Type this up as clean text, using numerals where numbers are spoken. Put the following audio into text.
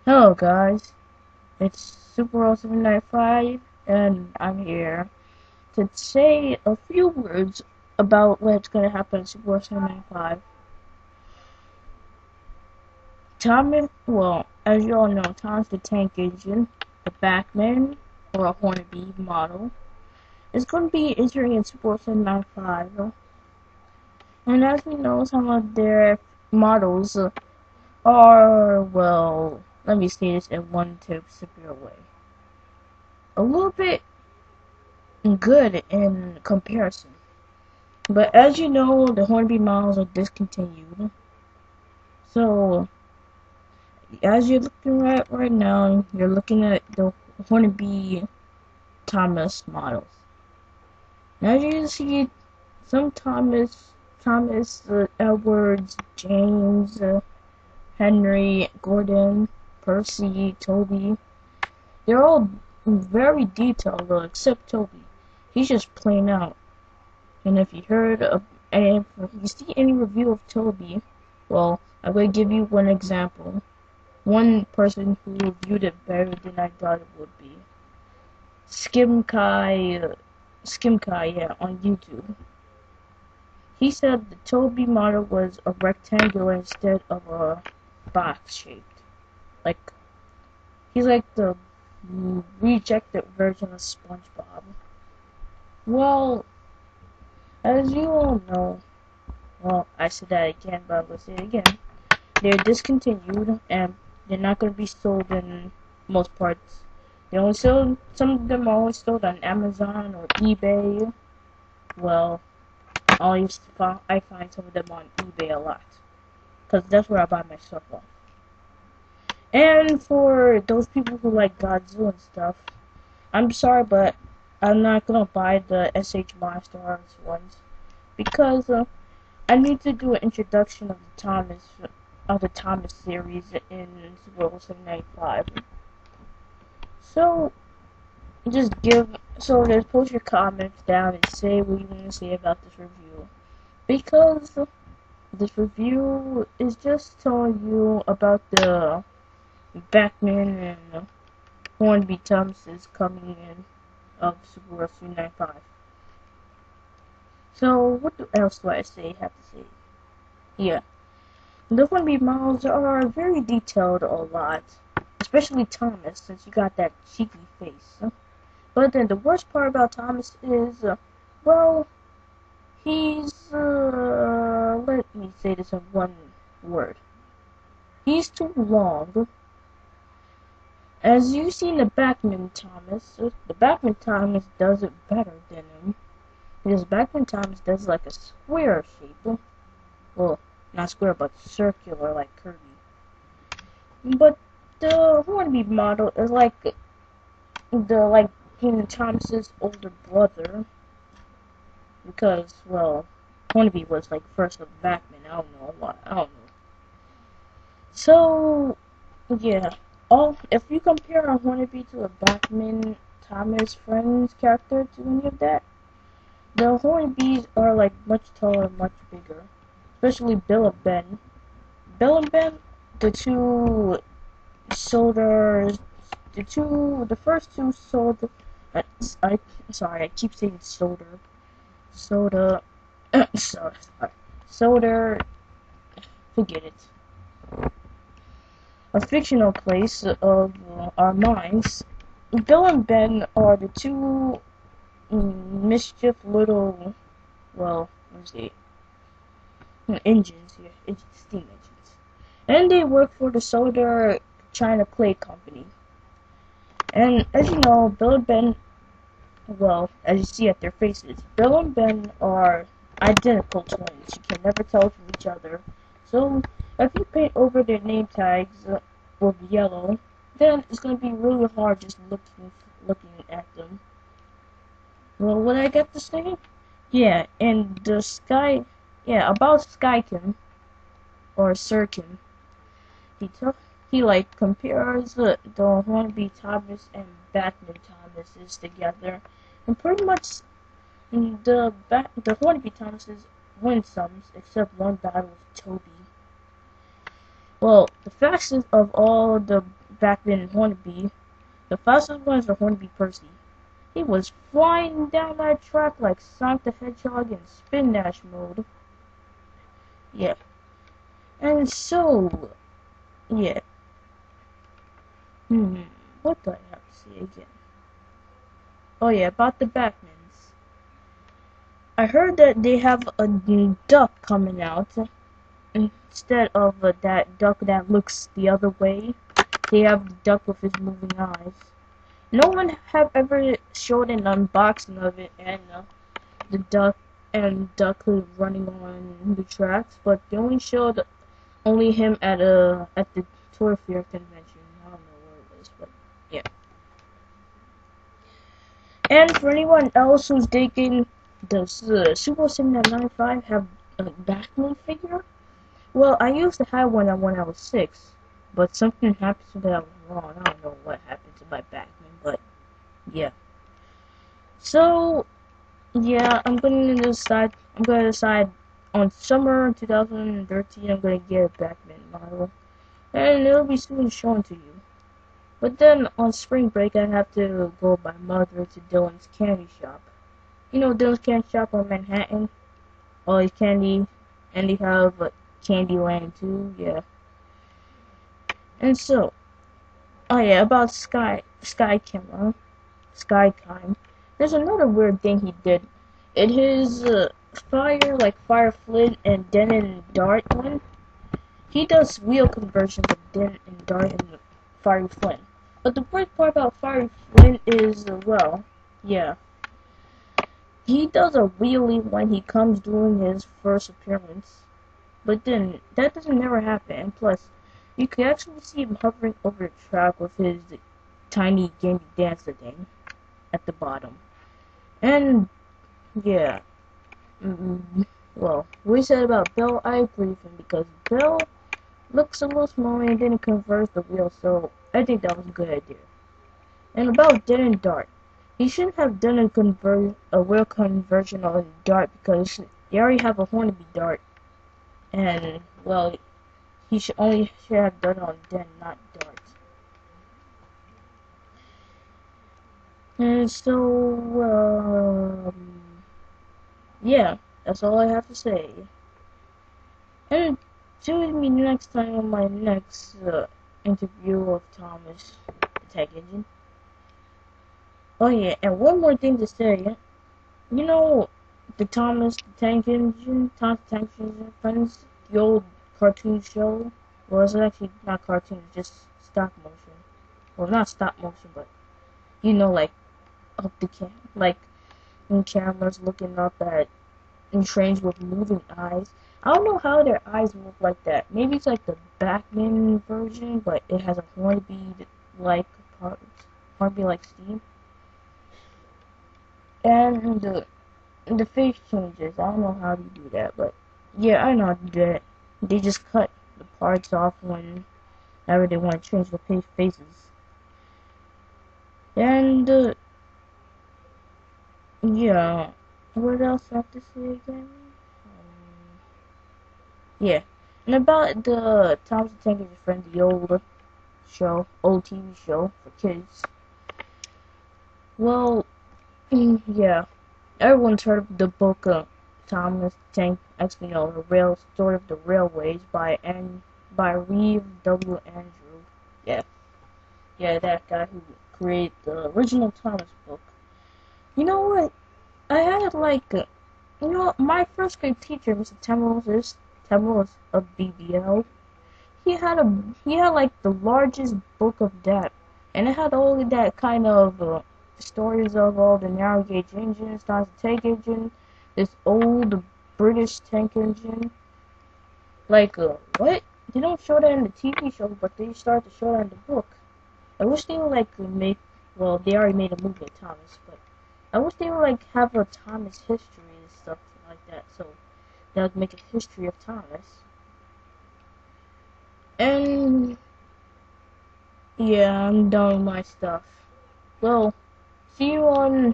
Hello guys, it's SuperWorld7895 and I'm here to say a few words about what's going to happen in SuperWorld795. Thomas, well, as you all know, Thomas the Tank Engine, the Bachmann, or a Hornby model, is going to be entering in SuperWorld795. And as we know, some of their models are, well, let me say this in one tip severe way. A little bit good in comparison. But as you know, the Hornby models are discontinued. So, as you're looking at right now, you're looking at the Hornby Thomas models. As you can see, some Thomas, Edwards, James, Henry, Gordon, Percy, Toby, they're all very detailed though, except Toby. He's just plain out. And if you and if you see any review of Toby, well, I'm going to give you one example. One person who reviewed it better than I thought it would be. Skimkai, yeah, on YouTube. He said the Toby model was a rectangular instead of a box shaped. Like, he's like the rejected version of SpongeBob. Well, as you all know, well, I said that again, but I'm going to say it again. They're discontinued, and they're not going to be sold in most parts. They only sold, some of them are only sold on Amazon or eBay. Well, I find some of them on eBay a lot, because that's where I buy my stuff off. And for those people who like Godzilla and stuff, I'm sorry, but I'm not going to buy the SH Monsters ones, because I need to do an introduction of the Thomas series in SuperWorld795. So just post your comments down and say what you want to say about this review, because this review is just telling you about the Bachmann and Hornby Thomases coming in of SuperWorld795. So what else do I have to say? Yeah. The Hornby models are very detailed a lot, especially Thomas, since you got that cheeky face. But then the worst part about Thomas is, well, he's, let me say this in one word. He's too long. As you see in the Bachmann Thomas does it better than him. Because Bachmann Thomas does like a square shape. Well, not square, but circular, like Kirby. But the Hornby model is like King Thomas's older brother, because, well, Hornby was like first of Bachmann. I don't know. So yeah, if you compare a Hornby to a Bachmann Thomas Friends character to any of that, the Hornbys are like much taller, much bigger. Especially Bill and Ben. Bill and Ben, the first two solder. Sorry, I keep saying solder. Soda. sorry. Solder. Forget it. A fictional place of our minds. Bill and Ben are the two mischief little, well, let's see, engines here, steam engines. And they work for the Soda China Clay Company. And as you know, Bill and Ben, well, as you see at their faces, Bill and Ben are identical twins. You can never tell from each other. So, if you paint over their name tags with yellow, then it's going to be really hard just looking at them. Well, what I got to say? Yeah, and about Skykin, or Sirkin, he like compares the Hornby Thomas and Bachmann Thomases together, and pretty much the Hornby Thomases win some, except one battle with Toby. Well, the fastest of all the Bachmann and Hornby. The fastest one is the Hornby Percy. He was flying down that track like Sonic the Hedgehog in spin dash mode. Yeah. And so, yeah. What do I have to say again? Oh yeah, about the Bachmans. I heard that they have a new duck coming out. Instead of that duck that looks the other way, they have the duck with his moving eyes. No one have ever showed an unboxing of it, and the duck running on the tracks, but they only showed him at the Toy Fair convention. I don't know where it was, but yeah. And for anyone else who's thinking, does SuperWorld7895 have a Bachmann figure? Well, I used to have one when I was 6, but something happened to that wrong. I don't know what happened to my Bachmann, but yeah. So yeah, I'm gonna decide on summer 2013. I'm gonna get a Bachmann model, and it'll be soon shown to you. But then on spring break, I have to go with my mother to Dylan's candy shop. You know Dylan's candy shop on Manhattan? All these candy, and they have Candyland too. Yeah. And so, oh yeah, about Skytime. There's another weird thing he did. In his Fire Flint and Den and Dart one, he does wheel conversions of Den and Dart and Fire Flint. But the worst part about Fire Flint is, well, yeah, he does a wheelie when he comes doing his first appearance. But then, that doesn't never happen. And plus, you can actually see him hovering over the track with his tiny gamey dancer thing at the bottom. And, yeah. Well, what he said about Bell, I agree with him, because Bell looks a little small and didn't convert the wheel, so I think that was a good idea. And about Den and Dart, he shouldn't have done a wheel conversion on Dart, because they already have a Hornby Dart. And, well, he should have done it on Den, not Dart. And so, yeah, that's all I have to say. And join me next time on my next interview of Thomas the Tank Engine. Oh yeah, and one more thing to say. You know the Thomas the Tank Engine friends, the old cartoon show? Well, it's actually not cartoon, it's just stop motion. Well, not stop motion, but you know, like up the like in cameras looking up at in trains with moving eyes. I don't know how their eyes move like that. Maybe it's like the Bachmann version, but it has a Hornby like steam. And the face changes. I don't know how to do that, but yeah, I know how to do that. They just cut the parts off whenever they want to change the faces. And yeah, what else I have to say again? Yeah, and about the Thomas the Tank Engine friend, the old TV show for kids. Well, yeah, everyone's heard of the book Thomas the Tank, Story of the Railways by Reeve W. Andrew. Yeah, that guy who created the original Thomas book. You know what? I had my first grade teacher, Mr. Temmels of BBL. He had like the largest book of that, and it had all of that kind of stories of all the narrow gauge engines, Thomas the Tank Engine, this old British tank engine. Like what? They don't show that in the TV show, but they start to show that in the book. I wish they would they already made a movie of Thomas, but I wish they would have a Thomas history and stuff like that, so that would make a history of Thomas. And yeah, I'm done with my stuff. Well, see you on